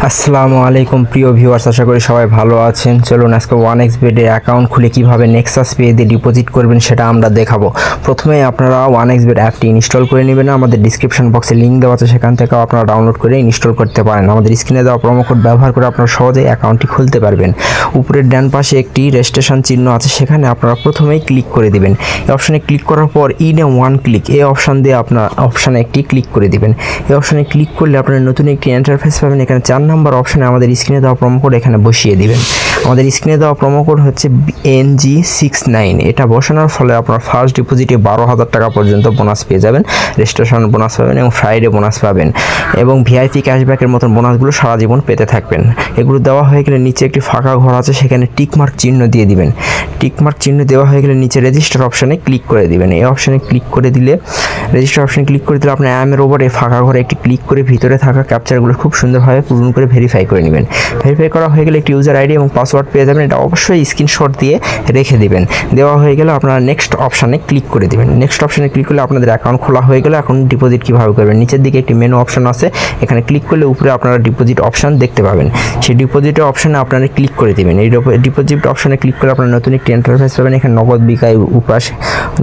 আসসালামু আলাইকুম প্রিয় ভিউয়ার্স, আশা করি সবাই ভালো আছেন। চলুন আজকে 1xBet এর অ্যাকাউন্ট খুলে কিভাবে নেক্সাস পে দিয়ে ডিপোজিট করবেন সেটা আমরা দেখাবো। প্রথমে আপনারা 1xBet অ্যাপটি ইনস্টল করে নেবেন। আমাদের ডিসক্রিপশন বক্সে লিংক দেওয়া আছে, সেখান থেকে আপনারা ডাউনলোড করে ইনস্টল করতে পারেন। আমাদের স্ক্রিনে দেওয়া প্রোমো কোড ব্যবহার করে আপনারা সহজেই অ্যাকাউন্টটি খুলতে পারবেন। উপরের ডান পাশে একটি রেজিস্ট্রেশন চিহ্ন আছে, সেখানে আপনারা প্রথমেই ক্লিক করে দিবেন। এই অপশানে ক্লিক করার পর ইন ওয়ান ক্লিক এই অপশান দিয়ে আপনার অপশানে একটি ক্লিক করে দিবেন। এই অপশানে ক্লিক করলে আপনারা নতুন একটি ইন্টারফেস পাবেন। এখানে 4 নম্বর অপশানে আমাদের স্ক্রিনে দেওয়া প্রোমো কোড এখানে বসিয়ে দিবেন। আমাদের স্ক্রিনে দেওয়া প্রোমো কোড হচ্ছে NG69। এটা বসানোর ফলে আপনার ফার্স্ট ডিপোজিটে 12,000 টাকা পর্যন্ত বোনাস পেয়ে যাবেন, রেজিস্ট্রেশন বোনাস পাবেন এবং ফ্রাইডে বোনাস পাবেন এবং ভিআইপি ক্যাশব্যাকের মতন বোনাসগুলো সারা জীবন পেতে থাকবেন। এগুলো দেওয়া হয়ে গেলে নিচে একটি ফাঁকা ঘর আছে, সেখানে টিকমার্ক চিহ্ন দিয়ে দিবেন। টিকমার্ক চিহ্ন দেওয়া হয়ে গেলে নিচে রেজিস্টার অপশানে ক্লিক করে দিবেন। এই অপশানে ক্লিক করে দিলে রেজিস্টার অপশানে ক্লিক করে দিলে আপনার অ্যামের ওপর এই ফাঁকা ঘরে একটি ক্লিক করে ভিতরে থাকা ক্যাপচারগুলো খুব সুন্দরভাবে পূরণ করে ভেরিফাই করে নেবেন। ভেরিফাই করা হয়ে গেলে একটি ইউজার আইডি এবং পাসওয়ার্ড পেয়ে যাবেন। এটা অবশ্যই স্ক্রিনশট দিয়ে রেখে দিবেন। দেওয়া হয়ে গেলে আপনারা নেক্সট অপশানে ক্লিক করে দিবেন। নেক্সট অপশানে ক্লিক করলে আপনাদের অ্যাকাউন্ট খোলা হয়ে গেলে এখন ডিপোজিট কীভাবে করবেন, নিচের দিকে একটি মেনু অপশান আছে, এখানে ক্লিক করলে উপরে আপনারা ডিপোজিট অপশান দেখতে পাবেন। সেই ডিপোজিটের অপশানে আপনারা ক্লিক করে দেবেন। এই ডিপোজিট অপশানে ক্লিক করে আপনারা নতুন একটি ইন্টারফেস পাবেন। এখানে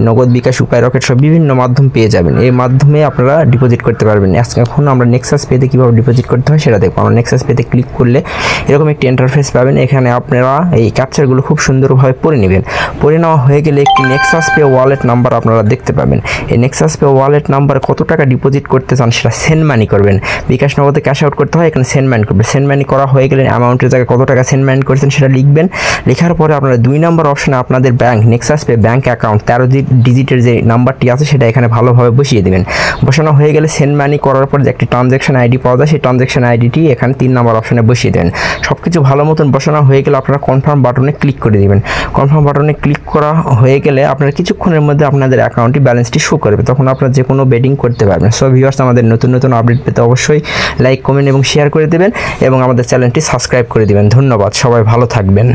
নগদ বিকাশ উপায় রকেট সব বিভিন্ন মাধ্যম পেয়ে যাবেন। এই মাধ্যমে আপনারা ডিপোজিট করতে পারবেন। এখন আমরা নেক্সাস পেতে কীভাবে ডিপোজিট করতে হয় সেটা দেখবো। আমরা নেক্সাস পেতে ক্লিক করলে এরকম একটি ইন্টারফেস পাবেন। এখানে আপনারা এই ক্যাপচারগুলো খুব সুন্দরভাবে পড়ে নেবেন। পড়ে নেওয়া হয়ে গেলে একটি নেক্সাস পে ওয়ালেট নাম্বার আপনারা দেখতে পাবেন। এই নেক্সাস পে ওয়ালেট নাম্বার কত টাকা ডিপোজিট করতে চান সেটা সেন্ড মানি করবেন। বিকাশ নগদে ক্যাশ আউট করতে হয়, এখানে সেন্ড মানি করবেন। সেন্ড মানি করা হয়ে গেলে অ্যামাউন্টের জায়গায় কত টাকা সেন্ড মানি করেছেন সেটা লিখবেন। লেখার পরে আপনারা 2 নম্বর অপশানে আপনাদের bank Nexus pay bank account 13 ডিজিটের যে নাম্বারটি আছে সেটা এখানে ভালোভাবে বসিয়ে দেবেন। বসানো হয়ে গেলে সেন্ড মানি করার পর যে একটি ট্রানজ্যাকশন আইডি পাওয়া যায়, সেই ট্রানজ্যাকশন আইডিটি এখানে 3 নম্বর অপশানে বসিয়ে দেবেন। সব কিছু ভালো মতন বসানো হয়ে গেলে আপনারা কনফার্ম বাটনে ক্লিক করে দেবেন। কনফার্ম বাটনে ক্লিক করা হয়ে গেলে আপনারা কিছুক্ষণের মধ্যে আপনাদের অ্যাকাউন্টটি ব্যালেন্সটি শো করবে, তখন আপনারা যে কোনো বেটিং করতে পারবেন। সো ভিউয়ার্স, আমাদের নতুন নতুন আপডেট পেতে অবশ্যই লাইক, কমেন্ট এবং শেয়ার করে দেবেন এবং আমাদের চ্যানেলটি সাবস্ক্রাইব করে দেবেন। ধন্যবাদ, সবাই ভালো থাকবেন।